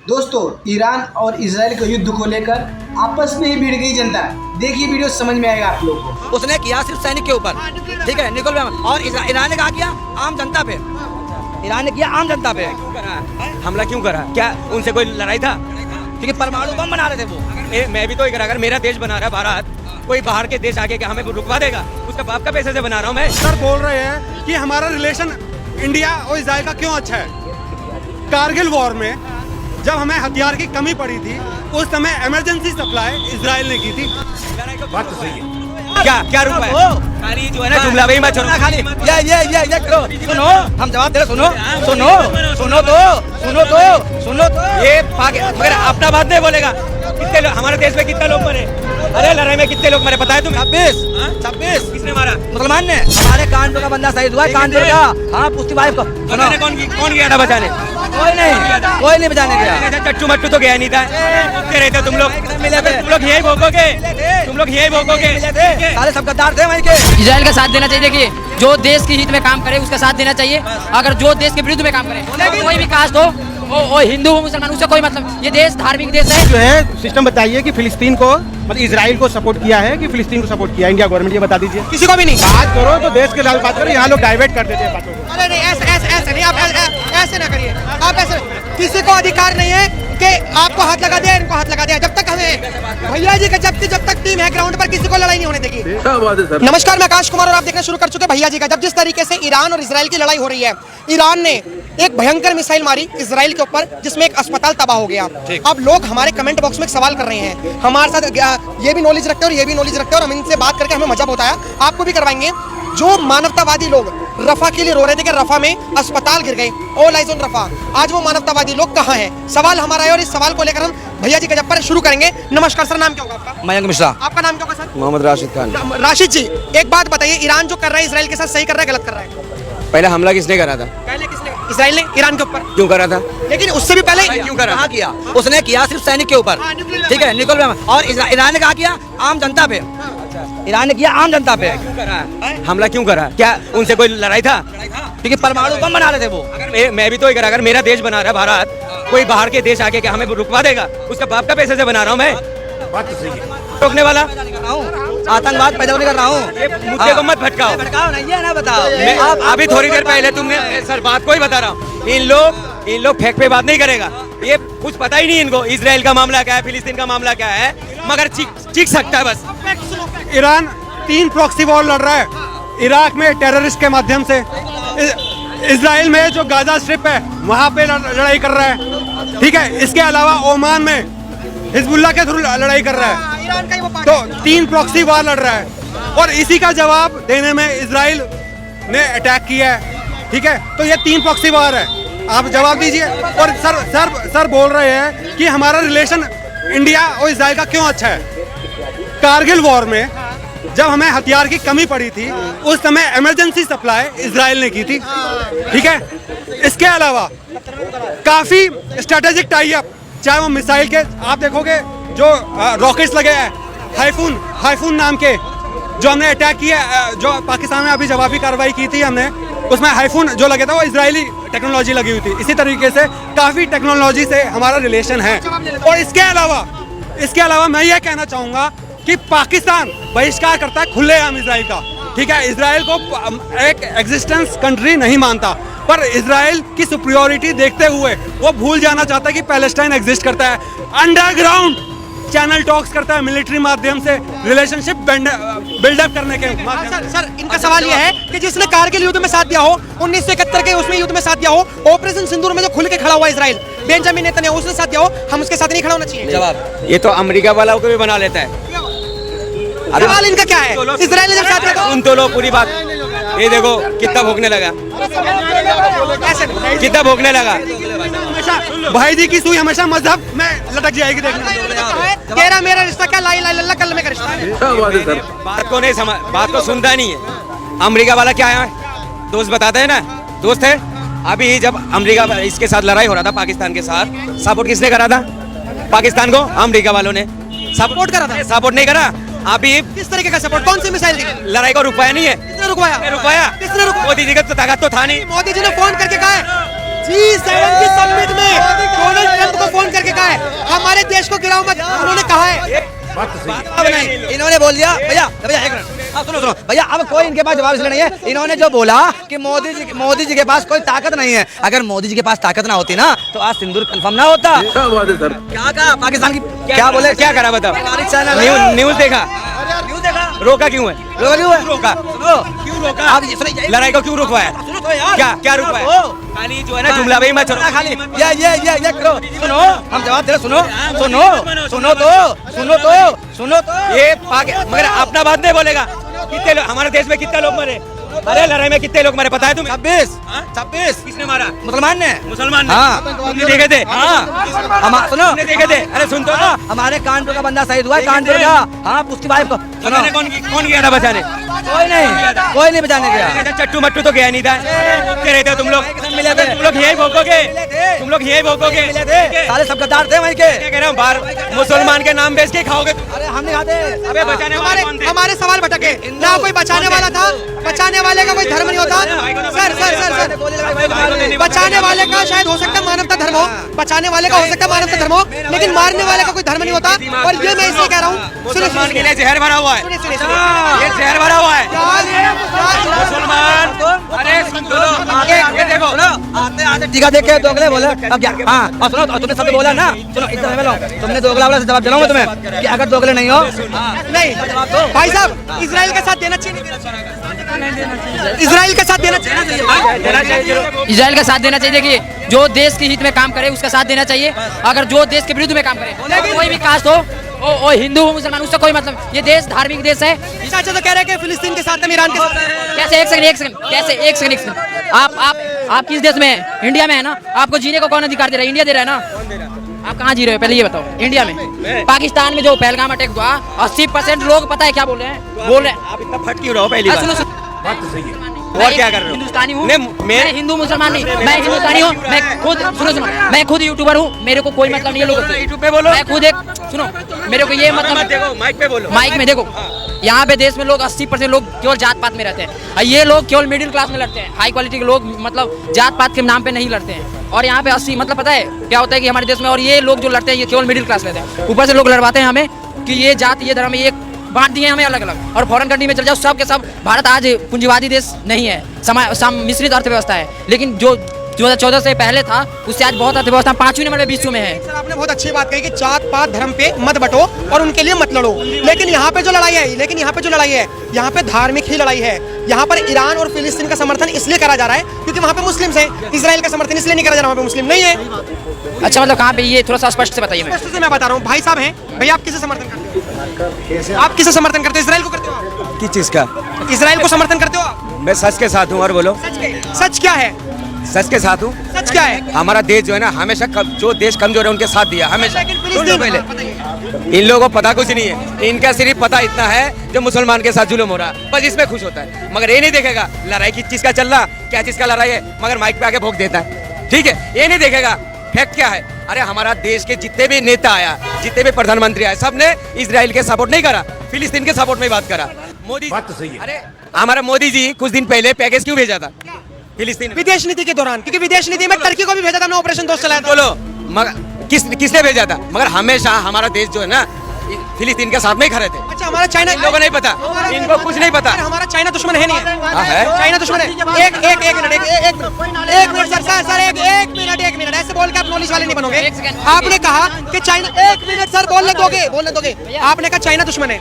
दोस्तों, ईरान और इसराइल के युद्ध को लेकर आपस में ही भिड़ गई जनता। देखिए वीडियो, समझ में आएगा आप लोगों को। उसने किया सिर्फ सैनिक के ऊपर, ठीक है, निकोल, और ईरान ने कहा किया आम जनता पे। ईरान ने किया आम जनता पे हमला क्यों करा? क्या उनसे कोई लड़ाई था? क्योंकि परमाणु बम बना रहे थे वो। मैं भी तो ही करा, अगर मेरा देश बना रहा है भारत, कोई बाहर के देश आके क्या हमें रुकवा देगा? उसका बाप का पैसे से बना रहा हूँ मैं। सर बोल रहे हैं कि हमारा रिलेशन इंडिया और इजराइल का क्यों अच्छा है। कारगिल वॉर में जब हमें हथियार की कमी पड़ी थी, उस समय इमरजेंसी सप्लाई इजराइल ने की थी। बात तो सही है। क्या रुक है? खाली जो है ना जुमला भाई मत छोड़ो, खाली ये करो। सुनो, हम जवाब दे रहे, सुनो तो ये मगर अपना बात नहीं बोलेगा। कितने हमारे देश में कितने लोग मरे? अरे लड़ाई में कितने लोग मरे पता है तुम्हें? 26। किसने मारा? मुसलमान ने। हमारे कानपुर का बंदा शहीद हुआ है, कानपुर का। हाँ, पुष्टि भाई को कौन गया था बचाने? कोई नहीं बचाने गया। चट्टू मट्टू तो गया नहीं था। रहते तुम लोग यही भोगोगे। सारे सब गद्दार थे वहीं के। इजराइल का साथ देना चाहिए। देखिए, जो देश के हित में काम करे उसका साथ देना चाहिए। अगर जो देश के विरुद्ध में काम करे, कोई भी कास्ट हो, वो हिंदू हो मुसलमान, उससे कोई मतलब। ये देश धार्मिक देश है। जो है सिस्टम बताइए कि फिलिस्तीन को, मतलब इजराइल को सपोर्ट किया है कि फिलिस्तीन को सपोर्ट किया इंडिया गवर्नमेंट, ये बता दीजिए। किसी को भी नहीं। बात करो तो देश के लाल बात करो। यहाँ लोग डाइवर्ट कर देते हैं बातों को। अरे नहीं, ऐसे नहीं, आप ऐसे ना करिए। आप ऐसे, किसी को अधिकार नहीं है कि आपको हाथ लगा दिया, इनको हाथ लगा दिया। जब तक हमें भैया जी का जब तक टीम है ग्राउंड पर, किसी को लड़ाई नहीं होने देगी। नमस्कार, मैं आकाश कुमार और आप देखना शुरू कर चुके भैया जी का जब। जिस तरीके से ईरान और इसराइल की लड़ाई हो रही है, ईरान ने एक भयंकर मिसाइल मारी इसराइल के ऊपर, जिसमें एक अस्पताल तबाह हो गया। अब लोग हमारे कमेंट बॉक्स में एक सवाल कर रहे हैं, हमारे साथ ये भी नॉलेज रखते हैं और ये भी नॉलेज रखते हैं, और हम इनसे बात करके हमें मजा बताया, आपको भी करवाएंगे। जो मानवतावादी लोग रफा के लिए रो रहे थे कि रफा में अस्पताल गिर गए, ऑल आइज ऑन रफा, आज वो मानवतावादी लोग कहाँ हैं? सवाल हमारा है और इस सवाल को लेकर हम भैया जी का जब पर शुरू करेंगे। नमस्कार सर, नाम क्या होगा आपका? मयंक मिश्रा। आपका नाम क्या होगा सर? मोहम्मद राशिद खान। राशिद जी, एक बात बताइए, ईरान जो कर रहा है इसराइल के साथ, सही कर रहा है गलत कर रहा है? पहले हमला किसने करा था? पहले किसने? इसराइल ने ईरान के ऊपर। क्यों करा था? लेकिन उससे भी पहले क्यों करा? कहाँ किया? उसने किया सिर्फ सैनिक के ऊपर, ठीक है, निकोल, और ईरान ने कहा किया आम जनता पे। ईरान ने किया आम जनता पे। क्यों करा हमला? क्यों करा? क्या उनसे कोई लड़ाई था? क्योंकि परमाणु बम बना रहे थे वो। मैं भी तो ही करा, अगर मेरा देश बना रहा है भारत, कोई बाहर के देश आके क्या हमें रुकवा देगा? उसका बाप का पैसे से बना रहा हूँ मैं। बात तो सही है। रोकने वाला आतंकवाद पैदा नहीं कर रहा हूँ। मुद्दे को मत भटकाओ नहीं है ना, बताओ। अभी थोड़ी देर पहले तुमने सर बात को ही बता रहा हूँ। इन लोग फेंक पे बात नहीं करेगा। ये कुछ पता ही नहीं इनको, इसराइल का मामला क्या है, फिलिस्तीन का मामला क्या है, मगर चीख सकता है बस। ईरान 3 प्रॉक्सी वॉर लड़ रहा है। इराक में टेररिस्ट के माध्यम से, इजराइल में जो गाजा स्ट्रिप है वहाँ पे लड़ाई कर रहा है, ठीक है। इसके अलावा ओमान में हिजबुल्लाह के थ्रू लड़ाई कर रहा है। तो 3 प्रॉक्सी वार लड़ रहा है, और इसी का जवाब देने में इजराइल ने अटैक किया है, ठीक है। तो ये 3 प्रॉक्सी वार है, आप जवाब दीजिए। और सर बोल रहे हैं कि हमारा रिलेशन इंडिया और इजराइल का क्यों अच्छा है। कारगिल वॉर में जब हमें हथियार की कमी पड़ी थी, उस समय इमरजेंसी सप्लाई इजराइल ने की थी, ठीक है। इसके अलावा काफी स्ट्रेटेजिक टाई अप, चाहे वो मिसाइल के, आप देखोगे जो रॉकेट्स लगे हैं, हाइफून नाम के, जो हमने अटैक किया, जो पाकिस्तान में अभी जवाबी कार्रवाई की थी हमने, उसमें हाइफून जो लगे था वो इजरायली टेक्नोलॉजी लगी हुई थी। इसी तरीके से काफ़ी टेक्नोलॉजी से हमारा रिलेशन है। और इसके अलावा मैं ये कहना चाहूँगा कि पाकिस्तान बहिष्कार करता है खुलेआम इसराइल का, ठीक है। इसराइल को एक एग्जिस्टेंस कंट्री नहीं मानता, पर इसराइल की सुपीरियरिटी देखते हुए वो भूल जाना चाहता है कि पैलेस्टाइन एग्जिस्ट करता है। अंडरग्राउंड चैनल टॉक्स करता है, मिलिट्री माध्यम से रिलेशनशिप बिल्डअप करने के माध्यम। सर इनका सवाल यह है कि जिसने कारगिल युद्ध में साथ दिया हो, 1971 के उसमें युद्ध में साथ दिया हो, ऑपरेशन सिंदूर में जो खुल के खड़ा हुआ इसराइल, बेंजामिन नेतन्याहू, उसने साथ दिया हो, हम उसके साथ नहीं खड़ा होना चाहिए? जवाब, ये तो अमेरिका वालों को भी बना लेता है। सवाल इनका क्या है? इसराइल ने जब साथ दिया, सुन तो लो पूरी बात। ये देखो कितना भोगने लगा, कितना भोगने लगा। भाई जी की सुई हमेशा मजहब में लटक जाएगी। देखना तेरा मेरा रिश्ता क्या, ला इलाहा इल्लल्लाह कलमे का रिश्ता है। बात को नहीं समझ, बात को सुनता नहीं है। अमेरिका वाला क्या है, दोस्त बताते हैं ना, दोस्त है। अभी जब अमेरिका इसके साथ लड़ाई हो रहा था पाकिस्तान के साथ, सपोर्ट किसने करा था? पाकिस्तान को अमेरिका वालों ने सपोर्ट करा था। सपोर्ट नहीं करा। अभी किस तरीके का सपोर्ट? कौन सी मिसाइल दी? लड़ाई को रुकवाया नहीं है। किसने रुकवाया? किसने रुकवाया? मोदी जी का तो ताकत तो था नहीं। मोदी जी ने फोन करके कहा है G7 की समिट में डोनाल्ड ट्रंप को फोन करके अब नहीं, इन्होंने बोल दिया भैया भैया एक मिनट, अब सुनो सुनो भैया, अब कोई इनके पास जवाब इसलिए नहीं है, इन्होंने जो बोला कि मोदी जी के पास कोई ताकत नहीं है। अगर मोदी जी के पास ताकत ना होती ना तो आज सिंदूर कंफर्म ना होता। क्या कहा पाकिस्तान की, क्या बोले, क्या करा बताओ? न्यूज देखा, रोका क्यों है? रोका क्यों रोका? आप लड़ाई को क्यों रुकवाया? क्या रुकवाया? खाली जो है ना जुमला भाई मत करो, खाली ये करो। सुनो, हम जवाब दे रहे, सुनो तो ये मगर अपना बात नहीं बोलेगा। कितने लोग हमारे देश में, कितने लोग मरे? अरे लड़ाई में कितने लोग मरे पता है तुम्हें? 26। किसने मारा? मुसलमान ने। हाँ, तुमने देखे थे? हाँ, सुनो, देखे थे? अरे सुन तो, हमारे कानपुर का बंदा शहीद हुआ है, कानपुर का। हाँ, उसकी वाइफ को कौन गया था बचाने? कोई नहीं बचाने गया। चट्टू मट्टू तो गया नहीं था। रहे थे तुम लोग, मिले थे तुम लोग, यही भोगोगे। सारे सब गद्दार थे वहीं के। कह रहे हो बाहर मुसलमान के नाम बेच के खाओगे? अरे हम नहीं खाते। अबे बचाने हमारे सवाल भटके ना, कोई बचाने वाला था। बचाने वाले का कोई धर्म नहीं होता। सर बचाने वाले का शायद हो सकता है मानवता धर्म हो, बचाने वाले का हो सकता है मानवता धर्म हो, लेकिन मारने वाले का कोई धर्म नहीं होता। और ये मैं इसलिए कह रहा हूँ, मुसलमान के लिए जहर भरा हुआ है। ये जहर भरा हुआ है मुसलमान। अरे ये देखो, आते टीका देख के दोगले बोले। अब क्या? हाँ, और सुनो, तुमने सब बोला ना, सुनो इधर तुमने दोगला वाला से जवाब दिलाऊंगा तुम्हें कि अगर दोगले नहीं हो नहीं भाई साहब, इजराइल का साथ देना चाहिए, इजराइल का साथ देना चाहिए। इजराइल का साथ देना चाहिए। देखिए, जो देश के हित में काम करे उसका साथ देना चाहिए। अगर जो देश के विरुद्ध में काम करे, कोई भी कास्ट हो, ओ हिंदू हो मुसलमान, उससे कोई मतलब, ये देश धार्मिक देश है। चाचा तो कह रहे हैं कि फिलिस्तीन के साथ, ईरान के साथ। कैसे? एक सेकंड आप किस देश में है? इंडिया में है ना? आपको जीने को कौन अधिकार दे रहा है? इंडिया दे रहा है ना? आप कहाँ जी रहे हो पहले ये बताओ? इंडिया में। पाकिस्तान में जो पहलगाम अटैक हुआ, 80% लोग पता है क्या बोल रहे हैं? आप इतना फट क्यों रहो? पहली बात तो सही है। और क्या कर रहे हो? हिंदुस्तानी हूँ मैं, हिंदू मुसलमान नहीं, मैं हिंदुस्तानी हूँ। मैं खुद सुनो, मैं खुद यूट्यूबर हूँ। मेरे को कोई मतलब नहीं है लोगों से। यूट्यूब पे बोलो। मैं खुद एक सुनो, मेरे को ये मतलब देखो, माइक पे बोलो। माइक में देखो, यहाँ पे देश में लोग 80% लोग केवल जात पात में रहते हैं, और ये लोग केवल मिडिल क्लास में लड़ते हैं। हाई क्वालिटी के लोग मतलब जात पात के नाम पे नहीं लड़ते हैं। और यहाँ पे 80 मतलब पता है क्या होता है कि हमारे देश में, और ये लोग जो लड़ते हैं ये केवल मिडिल क्लास रहते हैं। ऊपर से लोग लड़वाते हैं हमें कि ये जात, ये धर्म, ये बांट दिए हमें अलग अलग। और फॉरेन कंट्री में चल जाओ, सब के सब, भारत आज पूंजीवादी देश नहीं है, मिश्रित अर्थव्यवस्था है। लेकिन जो 2014 से पहले था, उससे आज बहुत अर्थव्यवस्था 5वीं नंबर पे विश्व में है। सर आपने बहुत अच्छी बात कही कि जात पात धर्म पे मत बटो और उनके लिए मत लड़ो। लेकिन यहाँ पे जो लड़ाई है, यहाँ पे धार्मिक ही लड़ाई है। यहाँ पर ईरान और फिलिस्तीन का समर्थन इसलिए करा जा रहा है क्योंकि वहाँ पे मुस्लिम है। इजराइल का समर्थन इसलिए नहीं करा जा रहा, वहाँ पे मुस्लिम नहीं है। अच्छा, मतलब कहाँ पे? ये थोड़ा सा स्पष्ट से बताइए। मैं बता रहा हूँ, भाई साहब हैं, भैया आप किसे समर्थन करते हो? आप किसे समर्थन करते हो? इजराइल को करते हो? किस चीज का? इजराइल को समर्थन करते हो आप? मैं सच के साथ हूँ। और बोलो, सच क्या है? सच के साथ हूँ। सच क्या है? हमारा देश जो है ना, हमेशा जो देश कमजोर है उनके साथ दिया हमेशा। सुन लो पहले, इन लोगों को पता कुछ नहीं है। इनका सिर्फ पता इतना है जो मुसलमान के साथ जुल्म हो रहा है, बस इसमें खुश होता है। मगर ये नहीं देखेगा लड़ाई किस चीज का चल रहा, क्या चीज का लड़ाई है, मगर माइक पे आके भोग देता है। ठीक है, ये नहीं देखेगा फैक्ट क्या है। अरे हमारा देश के जितने भी नेता आया, जितने भी प्रधानमंत्री आए, सबने इजराइल के सपोर्ट नहीं करा, फिलिस्तीन के सपोर्ट में बात करा। मोदी बात तो सही है। अरे हमारा मोदी जी कुछ दिन पहले पैकेज क्यों भेजा था फिलिस्तीन? विदेश नीति के दौरान, क्योंकि विदेश नीति में टर्की को भी भेजा था, हमने ऑपरेशन दोस्त चलाया था। बोलो, मगर किसने भेजा था? मगर हमेशा हमारा देश जो है ना, फिलिस्तीन के साथ में ही खड़े थे। अच्छा, हमारा चाइना, इन लोगों नहीं पता, इनको कुछ नहीं पता। हमारा चाइना दुश्मन है नहीं है? चाइना दुश्मन है। एक मिनट एक मिनट ऐसे बोल के आप नॉलेज वाले नहीं बनोगे। आपने कहा कि चाइना, एक मिनट सर बोलने दोगे। आपने कहा चाइना दुश्मन है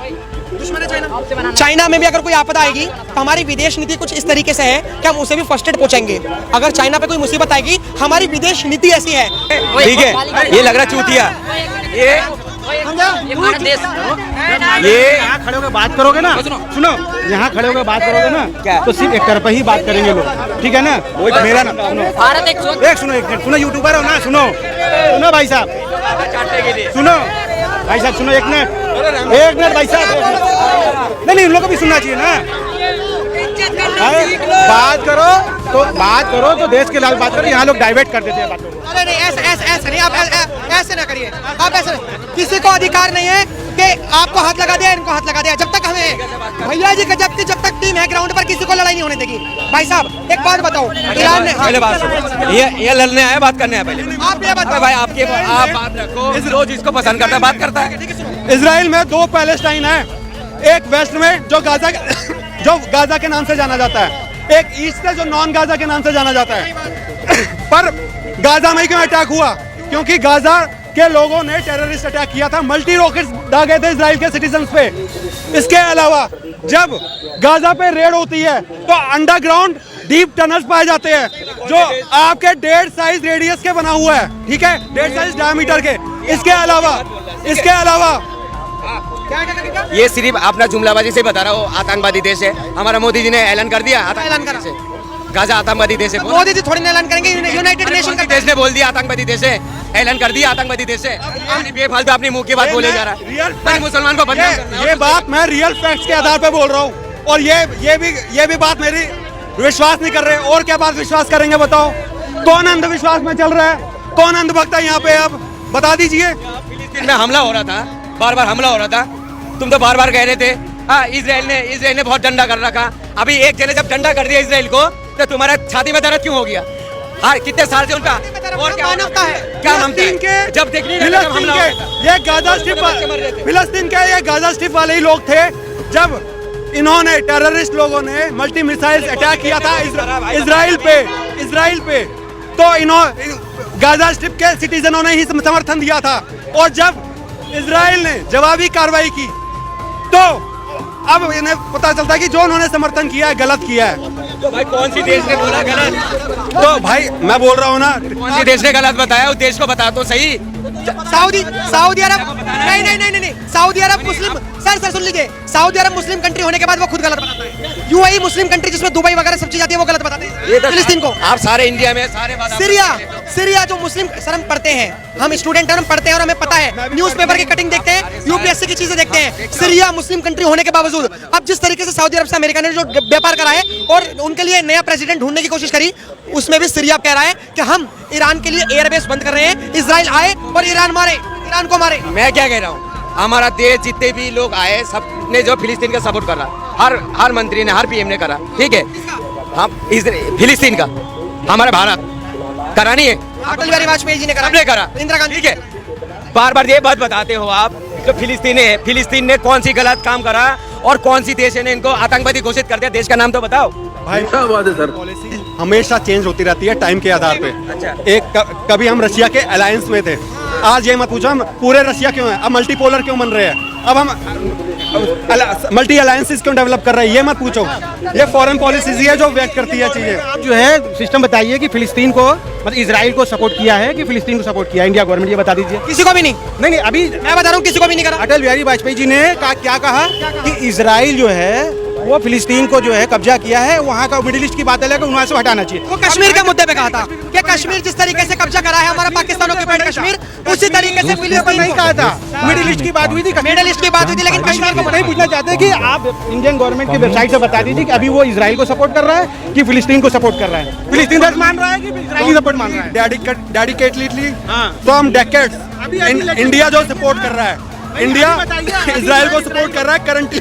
चाइना। चाइना में भी अगर कोई आपदा आएगी तो हमारी विदेश नीति कुछ इस तरीके से है कि हम उसे भी फर्स्ट एड पहुंचाएंगे। अगर चाइना पे कोई मुसीबत आएगी, हमारी विदेश नीति ऐसी है। ठीक है, ये लग रहा चूतिया। ये भारत देश, ये यहाँ खड़े होकर बात करोगे ना, सुनो, यहाँ खड़े होकर बात करोगे ना क्या, तो सिर्फ एक तरफा ही बात करेंगे लोग। ठीक है ना? मेरा ना सुनो, भारत एक सुनो, यूट्यूबर हो ना, सुनो भाई साहब, सुनो एक मिनट भाई साहब, नहीं इन लोगों को भी सुनना चाहिए ना। बात करो तो देश के लाल बात करो। यहाँ लोग डाइवर्ट कर देते हैं बातों को। अरे नहीं, ऐसे नहीं, आप ऐसे ना करिए। आप ऐसे, किसी को अधिकार नहीं है कि आपको हाथ लगा दिया, इनको हाथ लगा दिया। जब तक हमें भैया जी का जब तक टीम है ग्राउंड पर, किसी को लड़ाई नहीं होने देगी। भाई साहब एक बात बताओ, ईरान ने पहले बात सुनो, ये लड़ने आया, बात करने आया पहले। आप ये बात भाई आप बात रखो, रोज इसको पसंद करता है, बात करता है। इसराइल में 2 पैलेस्टाइन है, एक वेस्ट में जो गाजा के नाम से जाना जाता है, एक ईस्ट है जो नॉन गाजा के नाम से जाना जाता है। पर गाजा में क्यों अटैक हुआ? क्योंकि गाजा के लोगों ने टेररिस्ट अटैक किया था, मल्टी रॉकेट्स दागे थे इसराइल के सिटीजन्स पे। इसके अलावा जब गाजा पे रेड होती है तो अंडरग्राउंड डीप टनल्स पाए जाते हैं जो आपके 1.5 साइज रेडियस के बना हुआ है, ठीक है, 1.5 साइज डायमीटर के। इसके अलावा ये सिर्फ अपना जुमलाबाजी से बता रहा हूँ, आतंकवादी देश है। हमारा मोदी जी ने ऐलान कर दिया ऐलान से गाजा आतंकवादी देश है। मोदी जी थोड़ी ना ऐलान करेंगे, यूनाइटेड नेशन का देश ने बोल दिया आतंकवादी देश है, ऐलान कर दिया आतंकवादी देश है। अपनी बेफालतू अपनी मुंह की बात बोले जा रहा है। मुसलमान को ये बात मैं रियल फैक्ट्स के आधार पे बोल रहा हूँ, और ये भी बात मेरी विश्वास नहीं कर रहे। और क्या बात विश्वास करेंगे बताओ? कौन अंधविश्वास में चल रहा है? कौन अंधभक्त है यहाँ पे? अब बता दीजिए। फिलिस्तीन में हमला हो रहा था, बार हमला हो रहा था, तुम तो बार कह रहे थे हाँ इजराइल ने बहुत डंडा कर रखा। अभी एक जने जब डंडा कर दिया इजराइल को तो तुम्हारा छाती में दर्द क्यों हो गया? हाँ, कितने साल से उनका और क्या मानवता है? क्या मानते हैं? जब देखने ये गाजा स्ट्रिप फिलिस्तीन के ये गाजा स्ट्रिप वाले ही लोग थे जब इन्होंने टेररिस्ट लोगों ने मल्टी मिसाइल अटैक किया था इजराइल पे, तो इन्होंने गाजा स्ट्रिप के सिटीजनों ने ही समर्थन दिया था। और जब इजराइल ने जवाबी कार्रवाई की तो अब इन्हें पता चलता है कि जो उन्होंने समर्थन किया है गलत किया है। तो भाई कौन सी देश ने बोला गलत? तो भाई मैं बोल रहा हूँ ना, कौन सी देश ने गलत बताया? उस देश को बता तो सही। सऊदी अरब नहीं, सऊदी अरब मुस्लिम, सर सुन लीजिए, सऊदी अरब मुस्लिम कंट्री होने के बाद वो खुद गलत बताता है। यूएई मुस्लिम कंट्री जिसमें दुबई वगैरह सब चीज आती है वो गलत बताते हैं फिलिस्तीन को। आप सारे इंडिया में सारे सीरिया जो मुस्लिम, सर हम पढ़ते हैं, हम स्टूडेंट हैं, हम पढ़ते हैं और हमें पता है, न्यूज़पेपर की कटिंग देखते हैं, यूपीएससी की चीजें देखते हैं। सीरिया मुस्लिम कंट्री होने के बावजूद अब जिस तरीके से सऊदी अरब से अमेरिका ने जो व्यापार करा है और उनके लिए नया प्रेसिडेंट ढूंढने की कोशिश करी, उसमें भी सीरिया कह रहा है कि हम ईरान के लिए एयरबेस बंद कर रहे हैं, इजराइल आए और ईरान को मारे। मैं क्या कह रहा हूँ, हमारा देश जितने भी लोग आए सब ने जो फिलिस्तीन का सपोर्ट करा, हर मंत्री ने, हर पीएम ने करा, ठीक है। हम फिलिस्तीन का हमारा भारत करा नहीं है, अटल बिहारी वाजपेयी जी ने करा, इंदिरा गांधी, ठीक है। बार ये बात बताते हो आप कि फिलिस्तीन ने कौन सी गलत काम करा और कौन सी देश ने इनको आतंकवादी घोषित कर दिया? देश का नाम तो बताओ भाई। क्या बात है सर? पॉलिसी हमेशा चेंज होती रहती है टाइम के आधार पे। अच्छा। कभी हम रशिया के अलायंस में थे, आज ये मत पूछो हम पूरे रशिया क्यों है, अब मल्टीपोलर क्यों बन रहे हैं, अब हम मल्टी अलायंसेस क्यों डेवलप कर रहे हैं, ये मत पूछो। ये फॉरेन पॉलिसीज है जो व्यक्त करती है चीजें। आप जो है सिस्टम बताइए कि फिलिस्तीन को मतलब इजराइल को सपोर्ट किया है कि फिलिस्तीन को सपोर्ट किया है इंडिया गवर्नमेंट, ये बता दीजिए। किसी को भी नहीं अभी मैं बता रहा हूँ, किसी को भी नहीं करा। अटल बिहारी वाजपेयी जी ने क्या कहा कि इजराइल जो है वो फिलिस्तीन को जो है कब्जा किया है, वहाँ का मिडिल ईस्ट की बात है, वहाँ से हटाना चाहिए। वो कश्मीर के मुद्दे पे कहा था कि कश्मीर जिस तरीके से कब्जा करा है हमारा पाकिस्तान ऑक्युपाइड कश्मीर, उसी तरीके से फिलिस्तीन नहीं कहा था। मिडिल ईस्ट की बात हुई थी, लेकिन कश्मीर को नहीं पूछना चाहते कि आप इंडियन गवर्नमेंट की वेबसाइट से बता दीजिए कि अभी वो इजराइल को सपोर्ट कर रहा है कि फिलिस्तीन को सपोर्ट कर रहा है। फिलिस्तीन मान रहा है कि इजराइल सपोर्ट मान रहा है डेडिकेटली। तो हम डेकेड्स इंडिया जो सपोर्ट कर रहा है, इंडिया इजराइल को सपोर्ट कर रहा है करंटली।